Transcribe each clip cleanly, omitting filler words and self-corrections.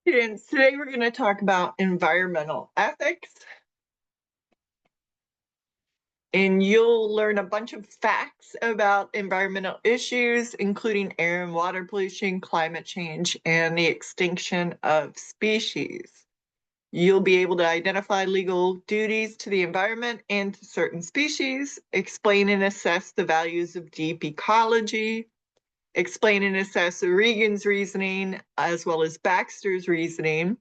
Students, today we're going to talk about environmental ethics. And you'll learn a bunch of facts about environmental issues, including air and water pollution, climate change, and the extinction of species. You'll be able to identify legal duties to the environment and to certain species, explain and assess the values of deep ecology, explain and assess Regan's reasoning, as well as Baxter's reasoning.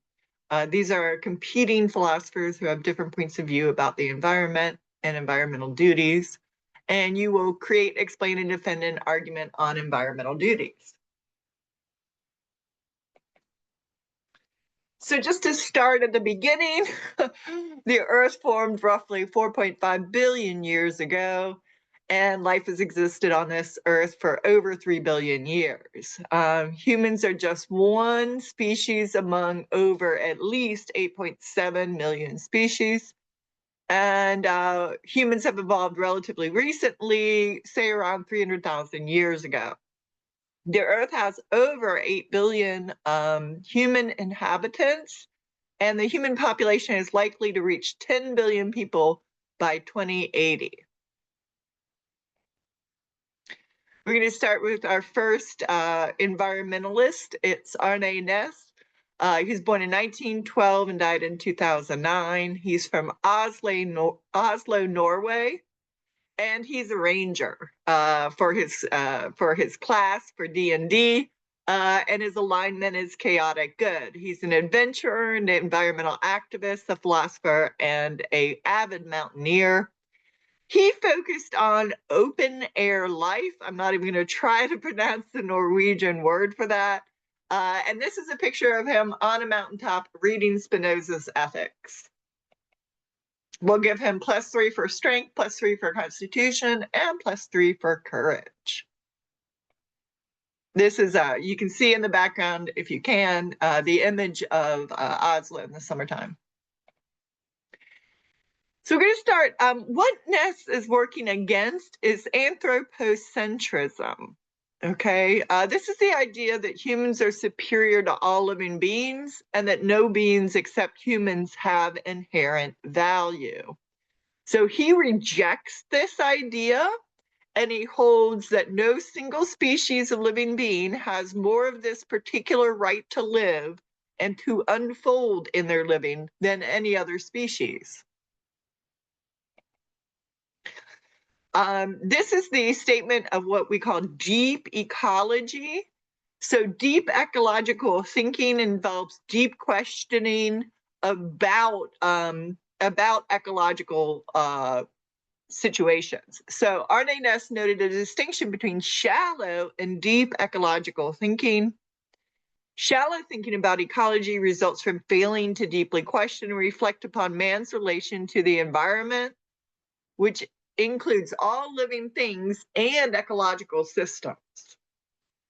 These are competing philosophers who have different points of view about the environment and environmental duties, and you will create, explain, and defend an argument on environmental duties. So just to start at the beginning, the Earth formed roughly 4.5 billion years ago, and life has existed on this Earth for over 3 billion years. Humans are just one species among over at least 8.7 million species. And humans have evolved relatively recently, say around 300,000 years ago. The Earth has over 8 billion human inhabitants, and the human population is likely to reach 10 billion people by 2080. We're going to start with our first environmentalist. It's Arne Naess. He was born in 1912 and died in 2009. He's from Oslo, Norway, and he's a ranger for his class for D&D, and his alignment is chaotic good. He's an adventurer, an environmental activist, a philosopher, and an avid mountaineer. He focused on open air life. I'm not even going to try to pronounce the Norwegian word for that. And this is a picture of him on a mountaintop reading Spinoza's Ethics. We'll give him +3 for strength, +3 for constitution, and +3 for courage. This is, you can see in the background, if you can, the image of Oslo in the summertime. So we're going to start. What Naess is working against is anthropocentrism. Okay, this is the idea that humans are superior to all living beings and that no beings except humans have inherent value. So he rejects this idea, and he holds that no single species of living being has more of this particular right to live and to unfold in their living than any other species. This is the statement of what we call deep ecology. So deep ecological thinking involves deep questioning about ecological situations. So Arne Naess noted a distinction between shallow and deep ecological thinking. Shallow thinking about ecology results from failing to deeply question and reflect upon man's relation to the environment, which includes all living things and ecological systems.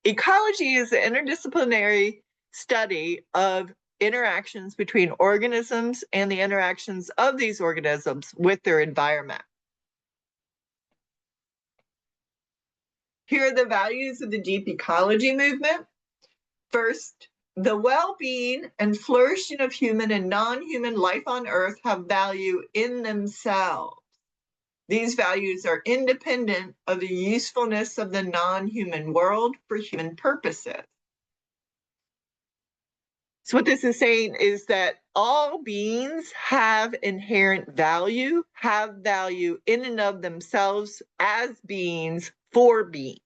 Ecology is an interdisciplinary study of interactions between organisms and the interactions of these organisms with their environment. Here are the values of the deep ecology movement. First, the well-being and flourishing of human and non-human life on Earth have value in themselves. These values are independent of the usefulness of the non-human world for human purposes. So what this is saying is that all beings have inherent value, have value in and of themselves as beings for being.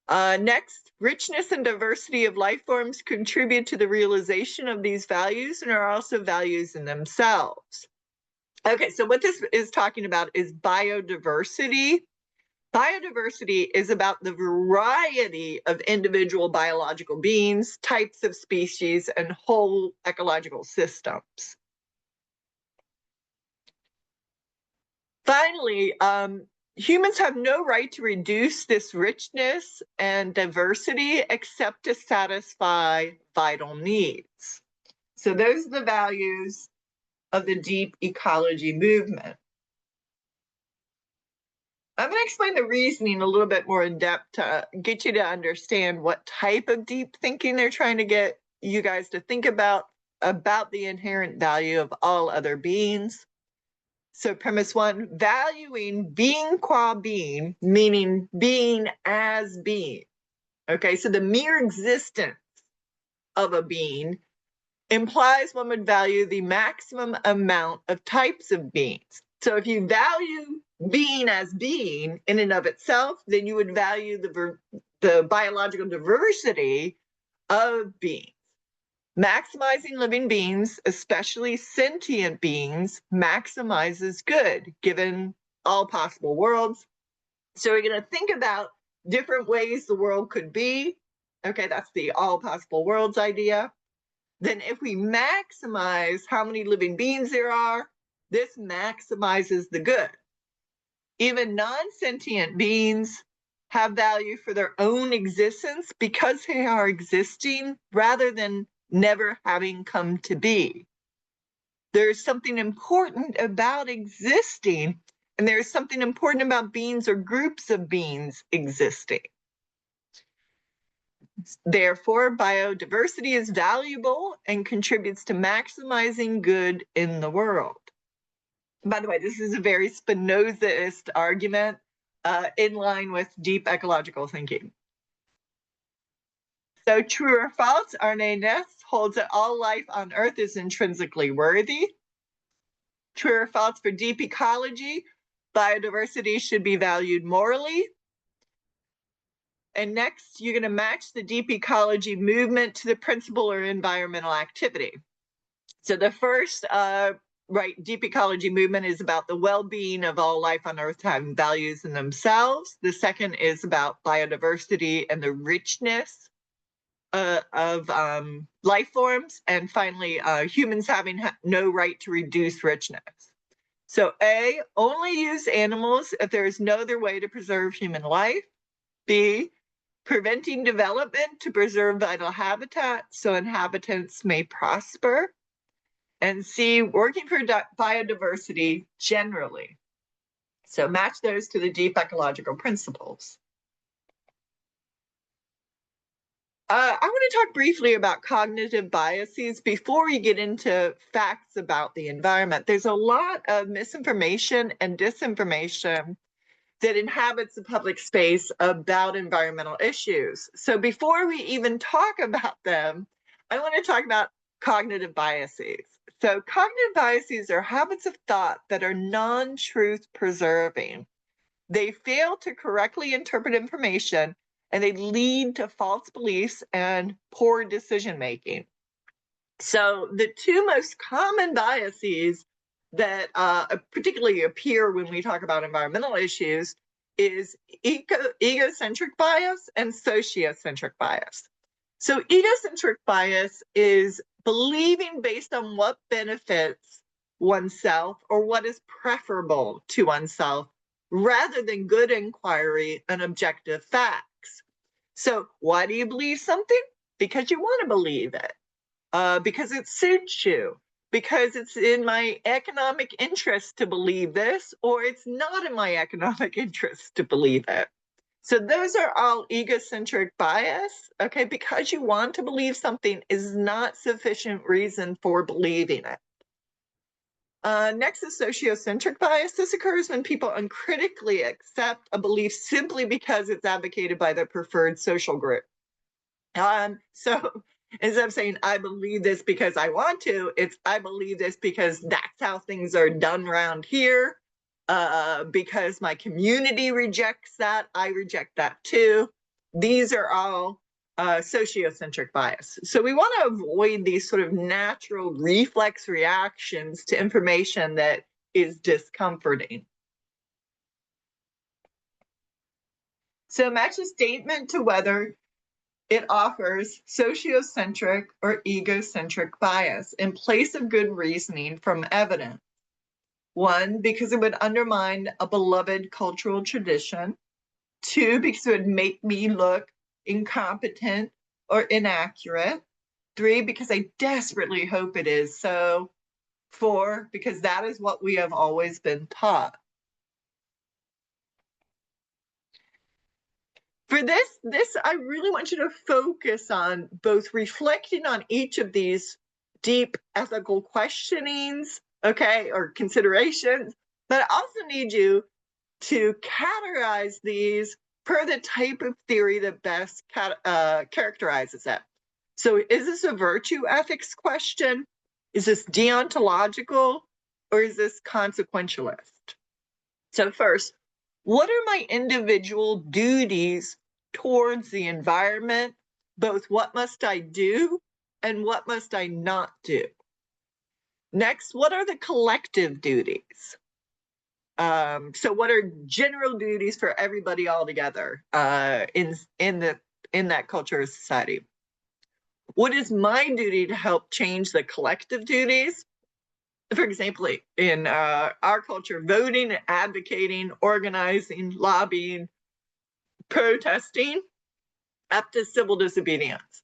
Next, richness and diversity of life forms contribute to the realization of these values and are also values in themselves. Okay, so what this is talking about is biodiversity. Biodiversity is about the variety of individual biological beings, types of species, and whole ecological systems. Finally, humans have no right to reduce this richness and diversity except to satisfy vital needs. So those are the values of the deep ecology movement. I'm going to explain the reasoning a little bit more in depth to get you to understand what type of deep thinking they're trying to get you guys to think about the inherent value of all other beings. So premise one, valuing being qua being, meaning being as being. Okay, so the mere existence of a being implies one would value the maximum amount of types of beings. So if you value being as being in and of itself, then you would value the biological diversity of beings. Maximizing living beings, especially sentient beings, maximizes good given all possible worlds. So we're going to think about different ways the world could be. Okay, that's the all possible worlds idea. Then if we maximize how many living beings there are, this maximizes the good. Even non-sentient beings have value for their own existence because they are existing rather than never having come to be. There's something important about existing, and there's something important about beings or groups of beings existing. Therefore, biodiversity is valuable and contributes to maximizing good in the world. By the way, this is a very Spinozaist argument in line with deep ecological thinking. So true or false, Arne Naess holds that all life on Earth is intrinsically worthy. True or false for deep ecology, biodiversity should be valued morally. And next, you're going to match the deep ecology movement to the principle or environmental activity. So the first deep ecology movement is about the well-being of all life on Earth having values in themselves. The second is about biodiversity and the richness of life forms. And finally, humans having no right to reduce richness. So A, only use animals if there is no other way to preserve human life. B, preventing development to preserve vital habitat so inhabitants may prosper. And C, working for biodiversity generally. So match those to the deep ecological principles. I want to talk briefly about cognitive biases before we get into facts about the environment. There's a lot of misinformation and disinformation that inhabits the public space about environmental issues. So before we even talk about them, I want to talk about cognitive biases. So cognitive biases are habits of thought that are non-truth preserving. They fail to correctly interpret information, and they lead to false beliefs and poor decision making. So the two most common biases that particularly appear when we talk about environmental issues is egocentric bias and sociocentric bias. So egocentric bias is believing based on what benefits oneself or what is preferable to oneself rather than good inquiry and objective facts. So why do you believe something? Because you want to believe it. Because it suits you, because it's in my economic interest to believe this, or it's not in my economic interest to believe it. So those are all egocentric bias, okay? Because you want to believe something is not sufficient reason for believing it. Next is sociocentric bias. This occurs when people uncritically accept a belief simply because it's advocated by their preferred social group. So instead of saying, I believe this because I want to, it's I believe this because that's how things are done around here. Because my community rejects that, I reject that too. These are all sociocentric bias. So we want to avoid these sort of natural reflex reactions to information that is discomforting. So match a statement to whether it offers sociocentric or egocentric bias in place of good reasoning from evidence. 1, because it would undermine a beloved cultural tradition. 2, because it would make me look incompetent or inaccurate. 3, because I desperately hope it is so. 4, because that is what we have always been taught. For this, I really want you to focus on both reflecting on each of these deep ethical questionings, okay, or considerations, but I also need you to categorize these per the type of theory that best characterizes it. So is this a virtue ethics question? Is this deontological? Or is this consequentialist? So first, what are my individual duties towards the environment? Both what must I do and what must I not do? Next, what are the collective duties? So what are general duties for everybody all together in that culture or society? What is my duty to help change the collective duties? For example, in our culture, voting, advocating, organizing, lobbying, protesting, up to civil disobedience.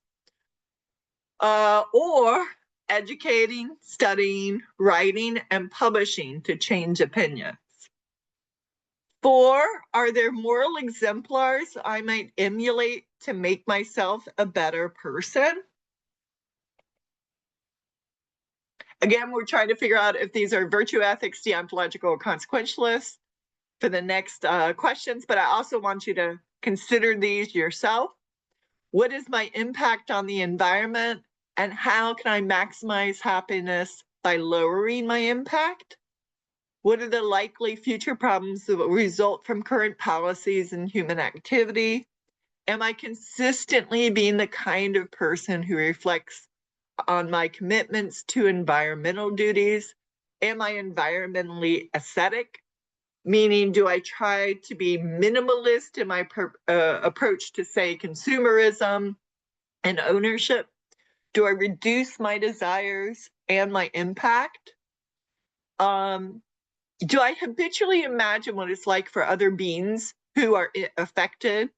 Or educating, studying, writing, and publishing to change opinions. 4, are there moral exemplars I might emulate to make myself a better person? Again, we're trying to figure out if these are virtue ethics, deontological, or consequentialist for the next questions, but I also want you to consider these yourself. What is my impact on the environment, and how can I maximize happiness by lowering my impact? What are the likely future problems that will result from current policies and human activity? Am I consistently being the kind of person who reflects on my commitments to environmental duties? Am I environmentally ascetic? Meaning, do I try to be minimalist in my approach to, say, consumerism and ownership? Do I reduce my desires and my impact? Do I habitually imagine what it's like for other beings who are affected?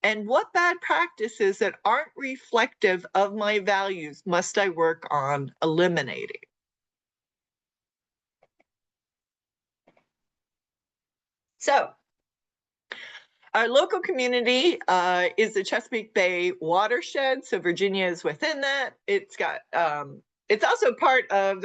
And what bad practices that aren't reflective of my values must I work on eliminating? So, our local community is the Chesapeake Bay watershed. So Virginia is within that. It's got, it's also part of,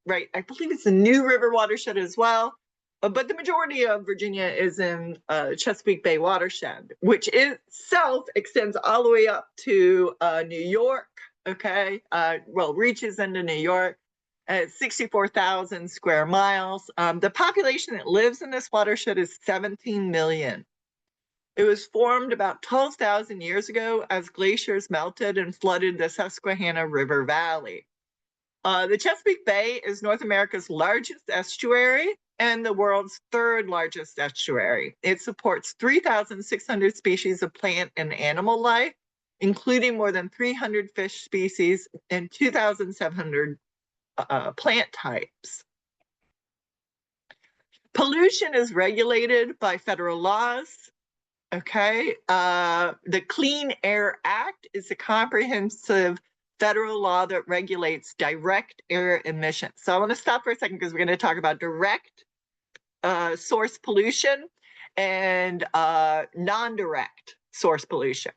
right, I believe it's the New River watershed as well. But the majority of Virginia is in Chesapeake Bay watershed, which itself extends all the way up to New York, okay? Well, reaches into New York. 64,000 square miles. The population that lives in this watershed is 17 million. It was formed about 12,000 years ago as glaciers melted and flooded the Susquehanna River Valley. The Chesapeake Bay is North America's largest estuary and the world's 3rd largest estuary. It supports 3,600 species of plant and animal life, including more than 300 fish species and 2,700 plant types. Pollution is regulated by federal laws. Okay, the Clean Air Act is a comprehensive federal law that regulates direct air emissions. So I want to stop for a second because we're going to talk about direct source pollution and non-direct source pollution.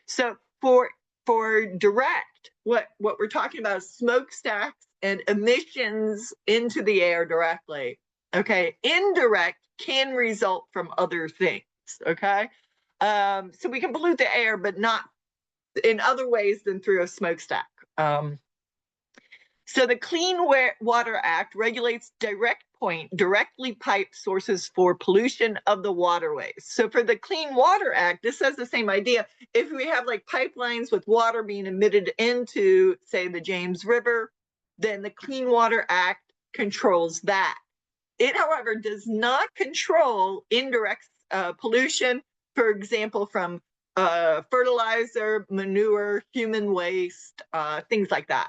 So for direct, what we're talking about is smokestacks and emissions into the air directly. Okay, indirect can result from other things. Okay, so we can pollute the air, but not in other ways than through a smokestack. So the Clean Water Act regulates directly piped sources for pollution of the waterways. So for the Clean Water Act, this has the same idea. If we have like pipelines with water being emitted into, say, the James River, then the Clean Water Act controls that. It, however, does not control indirect pollution, for example, from fertilizer, manure, human waste, things like that.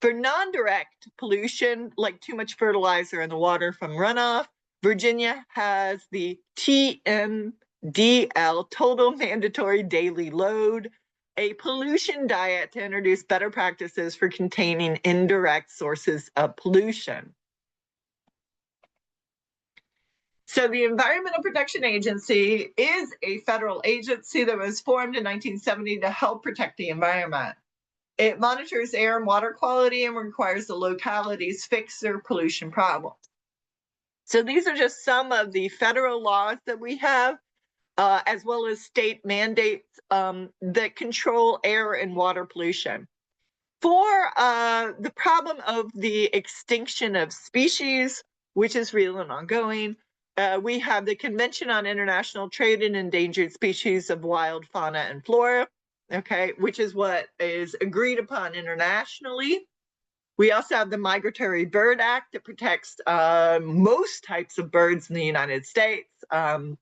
For non-direct pollution, like too much fertilizer in the water from runoff, Virginia has the TMDL, Total Mandatory Daily Load, a pollution diet to introduce better practices for containing indirect sources of pollution. So the Environmental Protection Agency is a federal agency that was formed in 1970 to help protect the environment. It monitors air and water quality and requires the localities fix their pollution problems. So these are just some of the federal laws that we have, as well as state mandates that control air and water pollution. For the problem of the extinction of species, which is real and ongoing, we have the Convention on International Trade in Endangered Species of Wild Fauna and Flora, okay, which is what is agreed upon internationally. We also have the Migratory Bird Act that protects most types of birds in the United States. The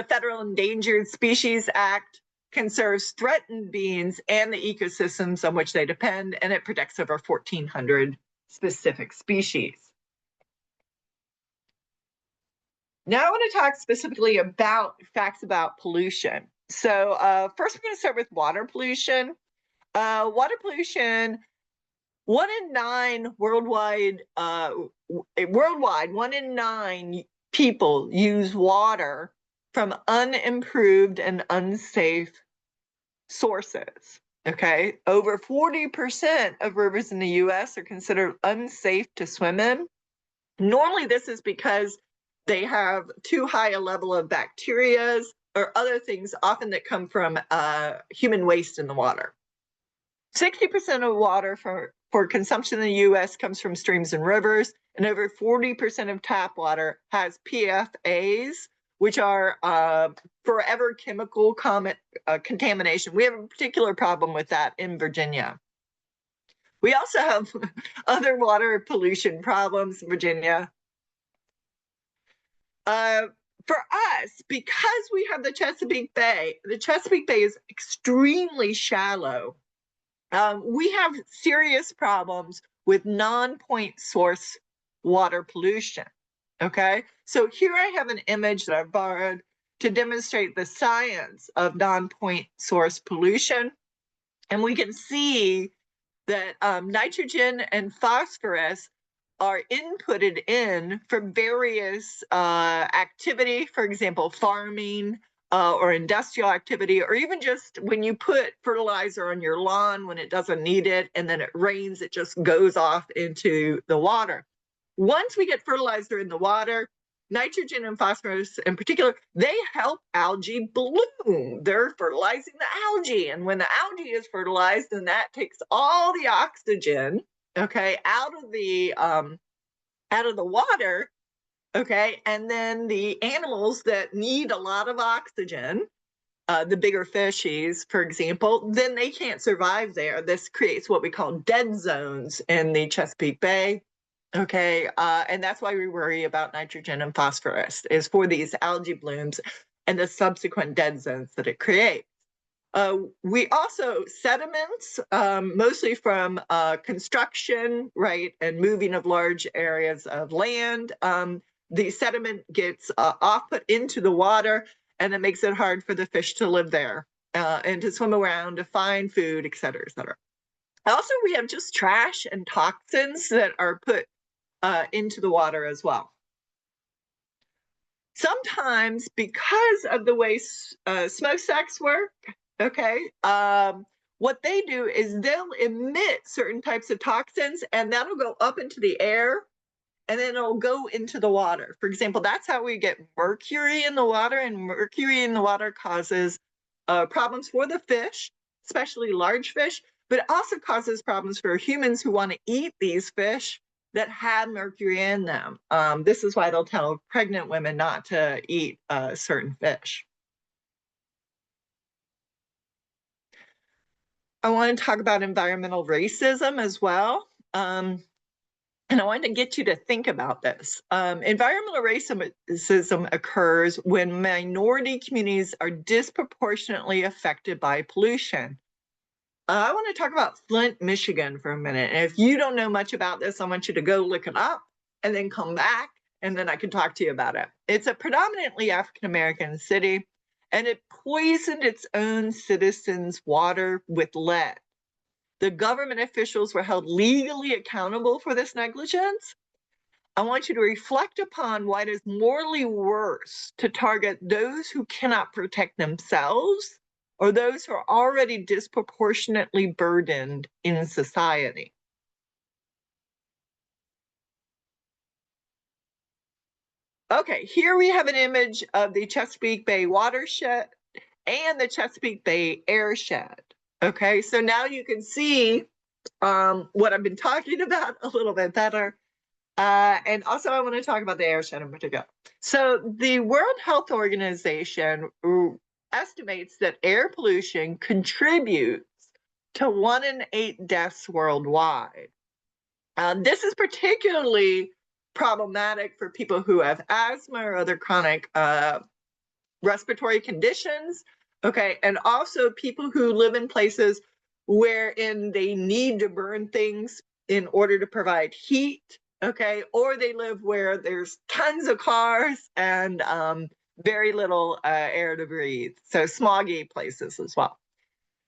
Federal Endangered Species Act conserves threatened beings and the ecosystems on which they depend, and it protects over 1,400 specific species. Now I want to talk specifically about facts about pollution. So first we're going to start with water pollution. Water pollution, 1 in 9 worldwide, 1 in 9 people use water from unimproved and unsafe sources, okay? Over 40% of rivers in the US are considered unsafe to swim in. Normally this is because they have too high a level of bacteria or other things often that come from human waste in the water. 60% of water for consumption in the US comes from streams and rivers, and over 40% of tap water has PFAS, which are forever chemical contamination. We have a particular problem with that in Virginia. We also have other water pollution problems in Virginia. For us, because we have the Chesapeake Bay is extremely shallow. We have serious problems with non-point source water pollution, okay? So here I have an image that I've borrowed to demonstrate the science of non-point source pollution. And we can see that nitrogen and phosphorus are inputted in from various activity, for example, farming, or industrial activity, or even just when you put fertilizer on your lawn when it doesn't need it, and then it rains, it just goes off into the water. Once we get fertilizer in the water, nitrogen and phosphorus in particular, they help algae bloom. They're fertilizing the algae. And when the algae is fertilized, then that takes all the oxygen, okay, out of the water. Okay, and then the animals that need a lot of oxygen, the bigger fishies, for example, then they can't survive there. This creates what we call dead zones in the Chesapeake Bay. Okay, and that's why we worry about nitrogen and phosphorus, is for these algae blooms and the subsequent dead zones that it creates. We also sediments, mostly from construction, right, and moving of large areas of land. The sediment gets off-put into the water, and it makes it hard for the fish to live there and to swim around, to find food, et cetera, et cetera. Also, we have just trash and toxins that are put into the water as well. Sometimes, because of the way smokestacks work, okay, what they do is they'll emit certain types of toxins, and that'll go up into the air, and then it'll go into the water. For example, that's how we get mercury in the water, and mercury in the water causes problems for the fish, especially large fish, but it also causes problems for humans who want to eat these fish that have mercury in them. This is why they'll tell pregnant women not to eat certain fish. I want to talk about environmental racism as well. And I wanted to get you to think about this. Environmental racism occurs when minority communities are disproportionately affected by pollution. I want to talk about Flint, Michigan for a minute. And if you don't know much about this, I want you to go look it up and then come back, and then I can talk to you about it. It's a predominantly African-American city, and it poisoned its own citizens' water with lead. The government officials were held legally accountable for this negligence. I want you to reflect upon why it is morally worse to target those who cannot protect themselves or those who are already disproportionately burdened in society. Okay, here we have an image of the Chesapeake Bay watershed and the Chesapeake Bay airshed. Okay, so now you can see what I've been talking about a little bit better. And also I want to talk about the airshed in particular. So the World Health Organization estimates that air pollution contributes to 1 in 8 deaths worldwide. This is particularly problematic for people who have asthma or other chronic respiratory conditions, okay, and also people who live in places wherein they need to burn things in order to provide heat, okay, or they live where there's tons of cars and very little air to breathe, so smoggy places as well.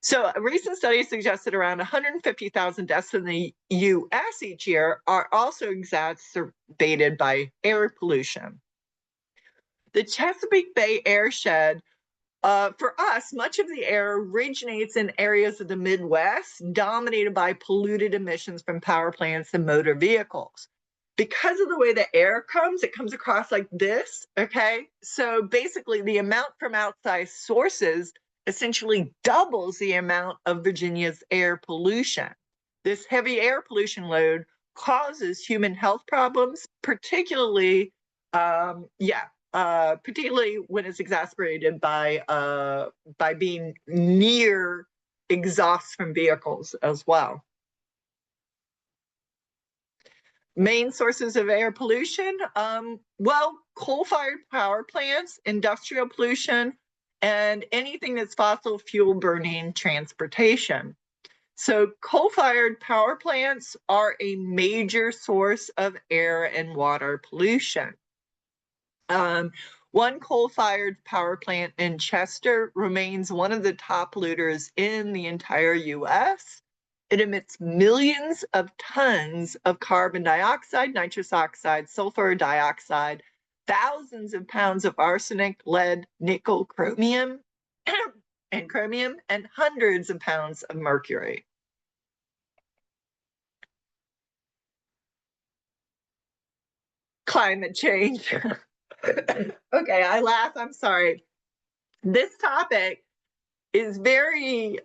So a recent study suggests that around 150,000 deaths in the US each year are also exacerbated by air pollution. The Chesapeake Bay airshed, for us, much of the air originates in areas of the Midwest dominated by polluted emissions from power plants and motor vehicles. Because of the way the air comes, it comes across like this, okay? So basically the amount from outside sources essentially doubles the amount of Virginia's air pollution. This heavy air pollution load causes human health problems, particularly, particularly when it's exacerbated by being near exhaust from vehicles as well. Main sources of air pollution, well, coal-fired power plants, industrial pollution, and anything that's fossil fuel burning transportation. So coal-fired power plants are a major source of air and water pollution. One coal-fired power plant in Chester remains one of the top polluters in the entire US. It emits millions of tons of carbon dioxide, nitrous oxide, sulfur dioxide, thousands of pounds of arsenic, lead, nickel, chromium, and hundreds of pounds of mercury. Climate change. Okay, I laugh, I'm sorry. This topic is very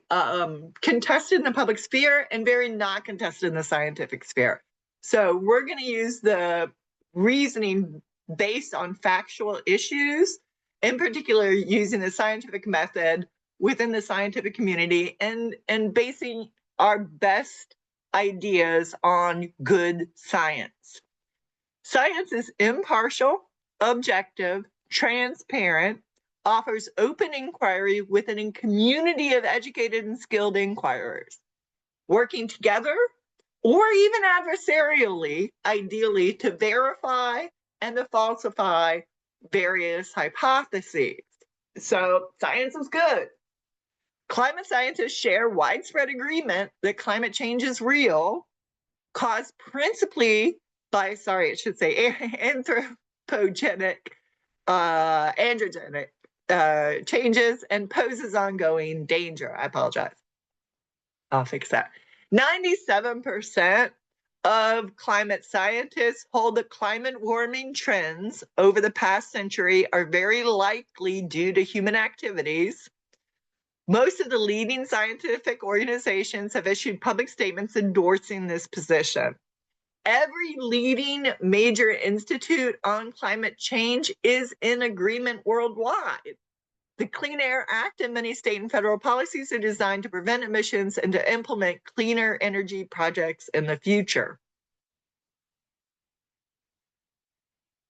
contested in the public sphere and very not contested in the scientific sphere. So we're going to use the reasoning based on factual issues, in particular using the scientific method within the scientific community and basing our best ideas on good science. Science is impartial, objective, transparent, offers open inquiry within a community of educated and skilled inquirers, working together or even adversarially, ideally, to verify and to falsify various hypotheses. So science is good. Climate scientists share widespread agreement that climate change is real, caused principally by, anthropogenic, androgenic changes and poses ongoing danger. I apologize. I'll fix that. 97% of climate scientists hold that climate warming trends over the past century are very likely due to human activities. Most of the leading scientific organizations have issued public statements endorsing this position. Every leading major institute on climate change is in agreement worldwide. The Clean Air Act and many state and federal policies are designed to prevent emissions and to implement cleaner energy projects in the future.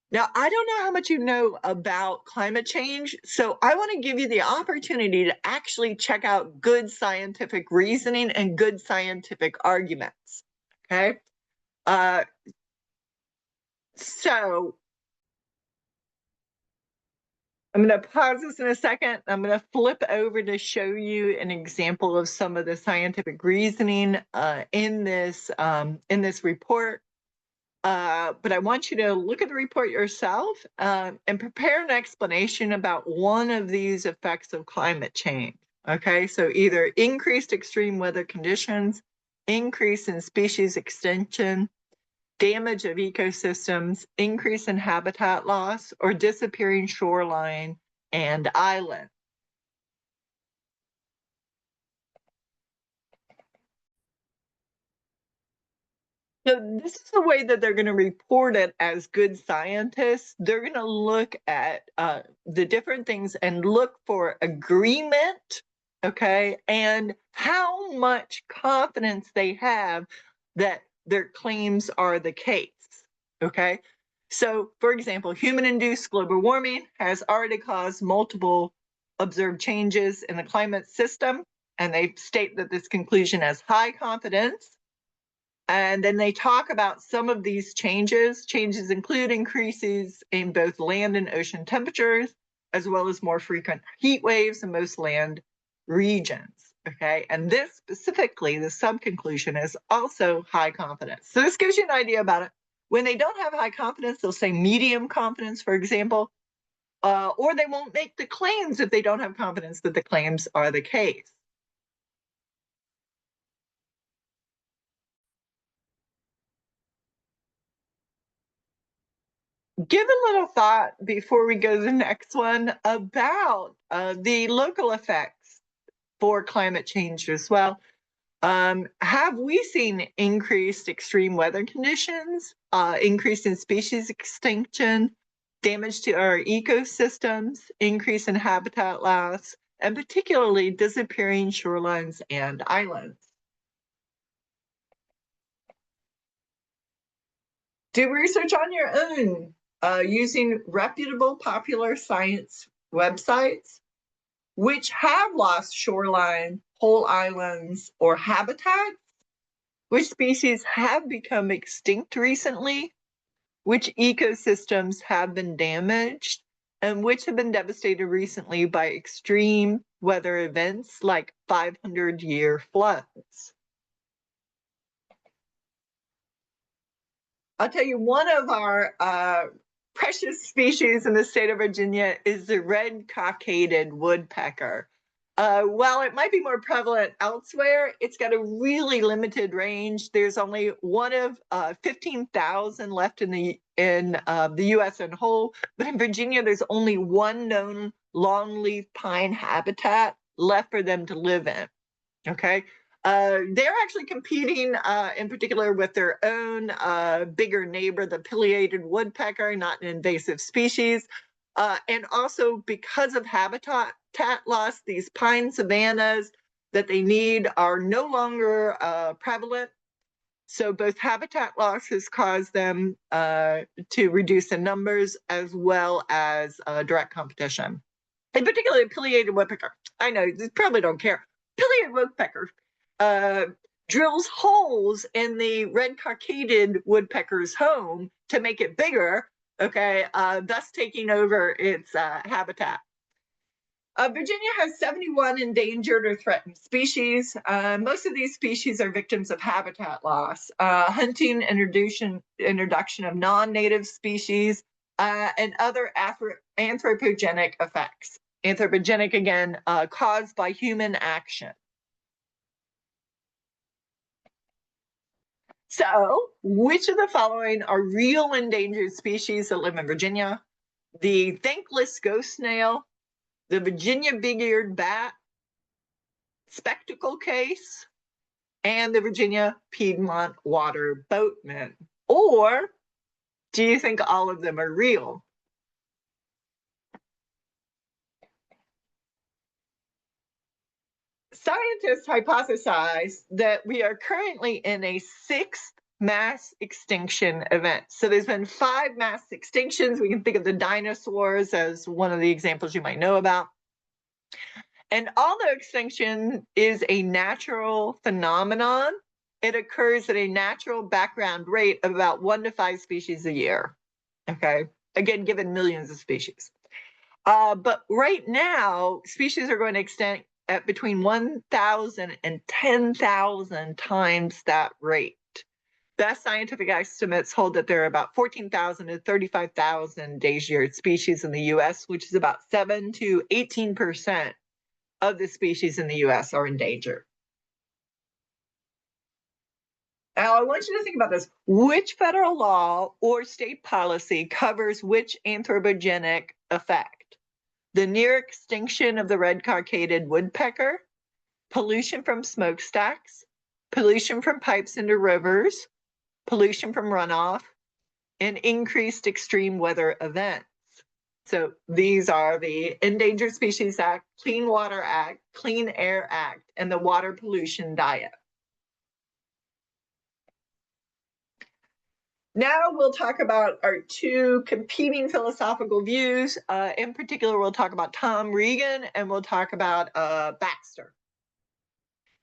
Now, I don't know how much you know about climate change, so I want to give you the opportunity to actually check out good scientific reasoning and good scientific arguments, okay? So I'm going to pause this in a second. I'm going to flip over to show you an example of some of the scientific reasoning in this report. But I want you to look at the report yourself and prepare an explanation about one of these effects of climate change. Okay, so either increased extreme weather conditions, increase in species extinction, damage of ecosystems, increase in habitat loss, or disappearing shoreline and island. So this is the way that they're going to report it as good scientists. They're going to look at the different things and look for agreement, okay, and how much confidence they have that their claims are the case, okay? So, for example, human-induced global warming has already caused multiple observed changes in the climate system, and they state that this conclusion has high confidence. And then they talk about some of these changes. Changes include increases in both land and ocean temperatures, as well as more frequent heat waves in most land regions. Okay, and this specifically, the sub-conclusion is also high confidence. So this gives you an idea about it. When they don't have high confidence, they'll say medium confidence, for example, or they won't make the claims if they don't have confidence that the claims are the case. Give a little thought before we go to the next one about the local effects for climate change as well. Have we seen increased extreme weather conditions, increase in species extinction, damage to our ecosystems, increase in habitat loss, and particularly disappearing shorelines and islands? Do research on your own using reputable popular science websites which have lost shoreline, whole islands, or habitats, which species have become extinct recently, which ecosystems have been damaged, and which have been devastated recently by extreme weather events like 500-year floods. I'll tell you, one of our precious species in the state of Virginia is the red-cockaded woodpecker. While it might be more prevalent elsewhere, it's got a really limited range. There's only one of 15,000 left in the U.S. and whole, but in Virginia, there's only one known longleaf pine habitat left for them to live in. Okay. They're actually competing in particular with their own bigger neighbor, the pileated woodpecker, not an invasive species. And also because of habitat loss, these pine savannas that they need are no longer prevalent. So both habitat loss has caused them to reduce in numbers as well as direct competition. In particular, pileated woodpecker. I know, you probably don't care. Pileated woodpecker drills holes in the red-cockaded woodpecker's home to make it bigger, okay, thus taking over its habitat. Virginia has 71 endangered or threatened species. Most of these species are victims of habitat loss, hunting, introduction of non-native species, and other anthropogenic effects. Anthropogenic, again, caused by human action. So, which of the following are real endangered species that live in Virginia? The thankless ghost snail, the Virginia big-eared bat, spectacle case, and the Virginia Piedmont water boatman. Or do you think all of them are real? Scientists hypothesize that we are currently in a sixth mass extinction event. So there's been 5 mass extinctions. We can think of the dinosaurs as one of the examples you might know about. And although extinction is a natural phenomenon, it occurs at a natural background rate of about 1 to 5 species a year. Okay, again, given millions of species. But right now, species are going to extinct at between 1,000 and 10,000 times that rate. Best scientific estimates hold that there are about 14,000 to 35,000 endangered species in the US, which is about 7 to 18% of the species in the US are endangered. Now, I want you to think about this. Which federal law or state policy covers which anthropogenic effect? The near extinction of the red-cockaded woodpecker, pollution from smokestacks, pollution from pipes into rivers, pollution from runoff, and increased extreme weather events. So these are the Endangered Species Act, Clean Water Act, Clean Air Act, and the Water Pollution Diet. Now we'll talk about our two competing philosophical views. In particular, we'll talk about Tom Regan and we'll talk about Baxter.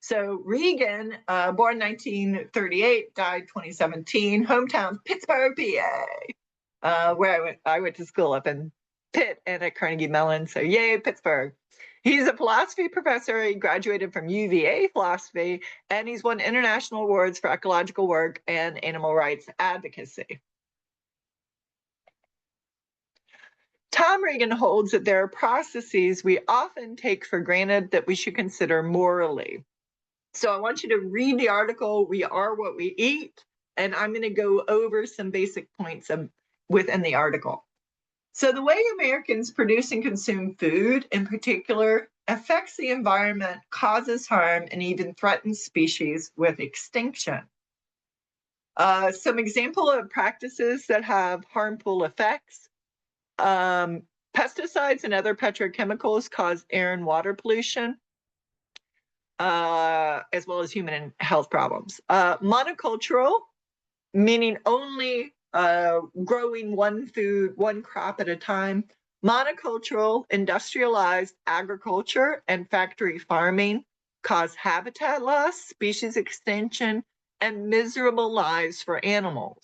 So Regan, born 1938, died 2017, hometown Pittsburgh, PA, where I went to school up in Pitt and at Carnegie Mellon. So yay, Pittsburgh. He's a philosophy professor. He graduated from UVA philosophy, and he's won international awards for ecological work and animal rights advocacy. Tom Regan holds that there are processes we often take for granted that we should consider morally. So I want you to read the article, We Are What We Eat, and I'm going to go over some basic points within the article. So the way Americans produce and consume food in particular affects the environment, causes harm, and even threatens species with extinction. Some example of practices that have harmful effects. Pesticides and other petrochemicals cause air and water pollution, as well as human health problems. Monocultural, meaning only growing one crop at a time. Monocultural, industrialized agriculture and factory farming cause habitat loss, species extinction, and miserable lives for animals.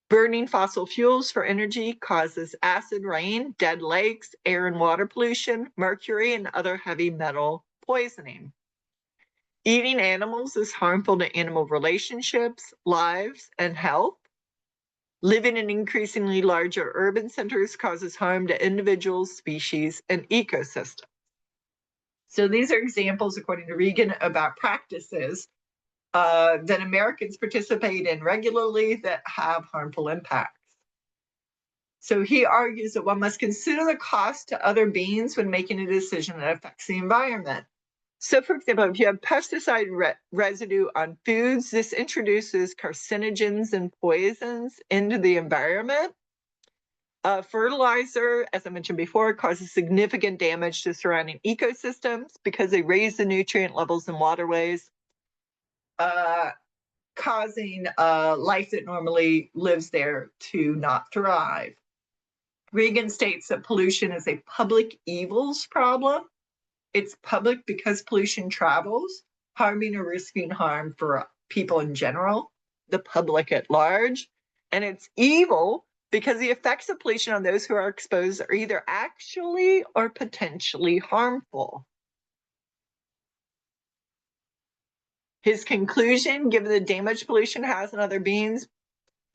Burning fossil fuels for energy causes acid rain, dead lakes, air and water pollution, mercury, and other heavy metal poisoning. Eating animals is harmful to animal relationships, lives, and health. Living in increasingly larger urban centers causes harm to individuals, species, and ecosystems. So these are examples, according to Regan, about practices that Americans participate in regularly that have harmful impacts. So he argues that one must consider the cost to other beings when making a decision that affects the environment. So, for example, if you have pesticide residue on foods, this introduces carcinogens and poisons into the environment. Fertilizer, as I mentioned before, causes significant damage to surrounding ecosystems because they raise the nutrient levels in waterways, causing life that normally lives there to not thrive. Regan states that pollution is a public evils problem. It's public because pollution travels, harming or risking harm for people in general, the public at large. And it's evil because the effects of pollution on those who are exposed are either actually or potentially harmful. His conclusion, given the damage pollution has on other beings,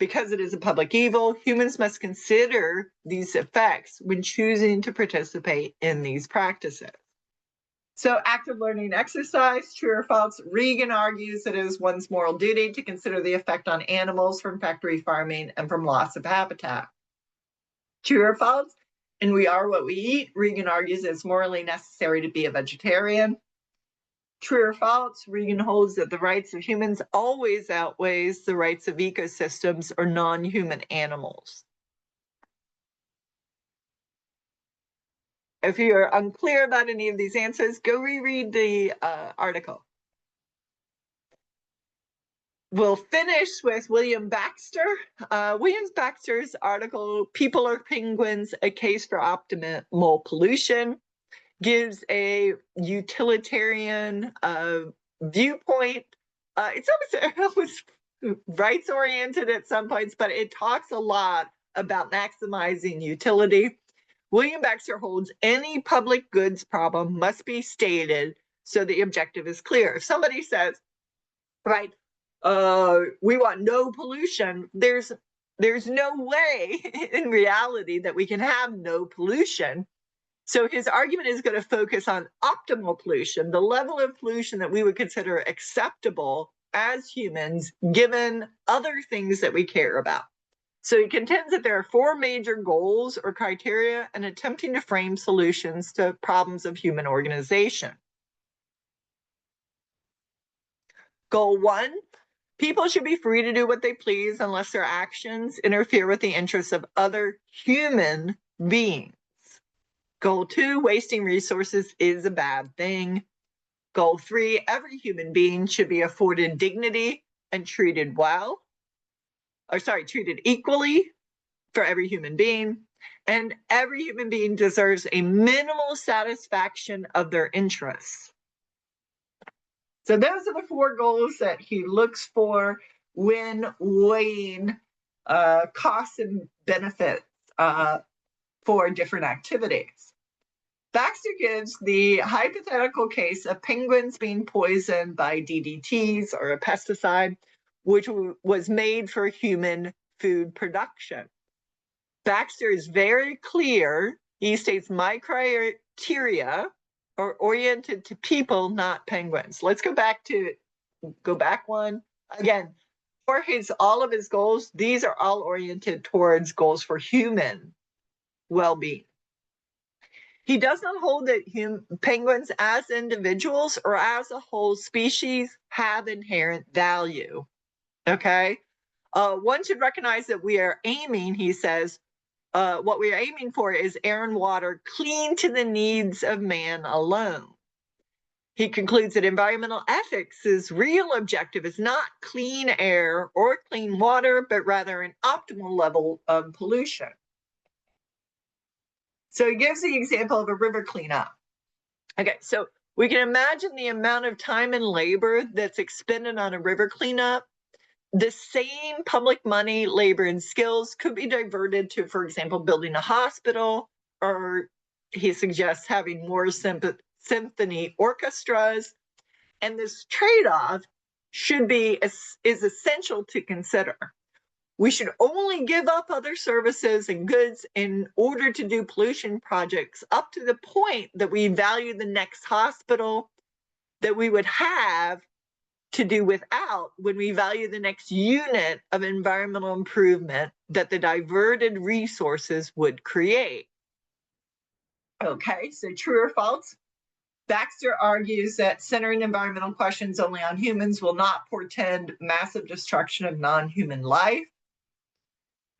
because it is a public evil, humans must consider these effects when choosing to participate in these practices. So active learning exercise, true or false? Regan argues that it is one's moral duty to consider the effect on animals from factory farming and from loss of habitat. True or false? In We Are What We Eat, Regan argues it's morally necessary to be a vegetarian. True or false? Regan holds that the rights of humans always outweighs the rights of ecosystems or non-human animals. If you're unclear about any of these answers, go reread the article. We'll finish with William Baxter. William Baxter's article, People Are Penguins, A Case for Optimal Pollution, gives a utilitarian viewpoint. It's almost rights-oriented at some points, but it talks a lot about maximizing utility. William Baxter holds any public goods problem must be stated so the objective is clear. If somebody says, right, we want no pollution. There's no way in reality that we can have no pollution. So his argument is going to focus on optimal pollution, the level of pollution that we would consider acceptable as humans, given other things that we care about. So he contends that there are 4 major goals or criteria in attempting to frame solutions to problems of human organization. Goal 1, people should be free to do what they please unless their actions interfere with the interests of other human beings. Goal 2, wasting resources is a bad thing. Goal 3, every human being should be afforded dignity and treated treated equally for every human being. And every human being deserves a minimal satisfaction of their interests. So those are the 4 goals that he looks for when weighing costs and benefits for different activities. Baxter gives the hypothetical case of penguins being poisoned by DDTs or a pesticide, which was made for human food production. Baxter is very clear. He states my criteria are oriented to people, not penguins. Let's go back one. Again, for all of his goals, these are all oriented towards goals for human well-being. He does not hold that penguins as individuals or as a whole species have inherent value. Okay? One should recognize that we are aiming, he says, what we are aiming for is air and water clean to the needs of man alone. He concludes that environmental ethics' real objective is not clean air or clean water, but rather an optimal level of pollution. So he gives the example of a river cleanup. Okay, so we can imagine the amount of time and labor that's expended on a river cleanup. The same public money, labor, and skills could be diverted to, for example, building a hospital, or he suggests having more symphony orchestras. And this trade-off is essential to consider. We should only give up other services and goods in order to do pollution projects up to the point that we value the next hospital that we would have to do without when we value the next unit of environmental improvement that the diverted resources would create. Okay, so true or false? Baxter argues that centering environmental questions only on humans will not portend massive destruction of non-human life.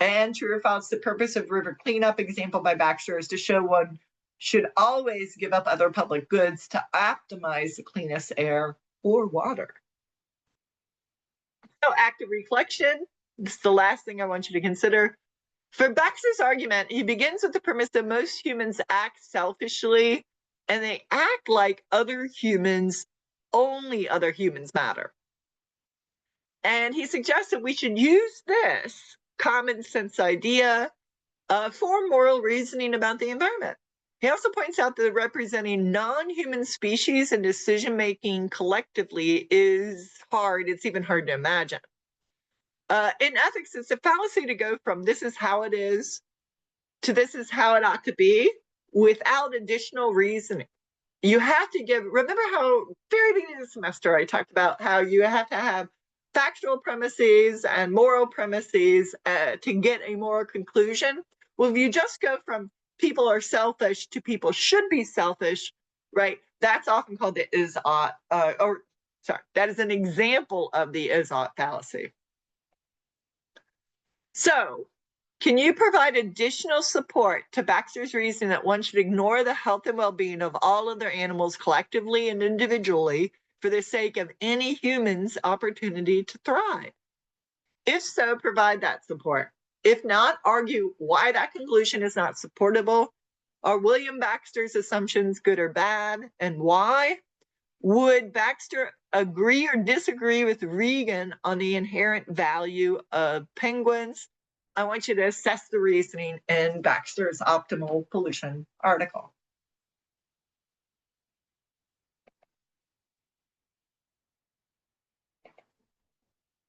And true or false, the purpose of river cleanup, example by Baxter, is to show one should always give up other public goods to optimize the cleanest air or water. So active reflection, this is the last thing I want you to consider. For Baxter's argument, he begins with the premise that most humans act selfishly and they act like other humans, only other humans matter. And he suggests that we should use this common sense idea for moral reasoning about the environment. He also points out that representing non-human species and decision-making collectively is hard. It's even hard to imagine. In ethics, it's a fallacy to go from this is how it is to this is how it ought to be without additional reasoning. You have to remember how very beginning of the semester I talked about how you have to have factual premises and moral premises to get a moral conclusion. Well, if you just go from people are selfish to people should be selfish, right? That's often called the is-ought, that is an example of the is-ought fallacy. So, can you provide additional support to Baxter's reasoning that one should ignore the health and well-being of all other animals collectively and individually for the sake of any human's opportunity to thrive? If so, provide that support. If not, argue why that conclusion is not supportable. Are William Baxter's assumptions good or bad, and why? Would Baxter agree or disagree with Regan on the inherent value of penguins? I want you to assess the reasoning in Baxter's Optimal Pollution article.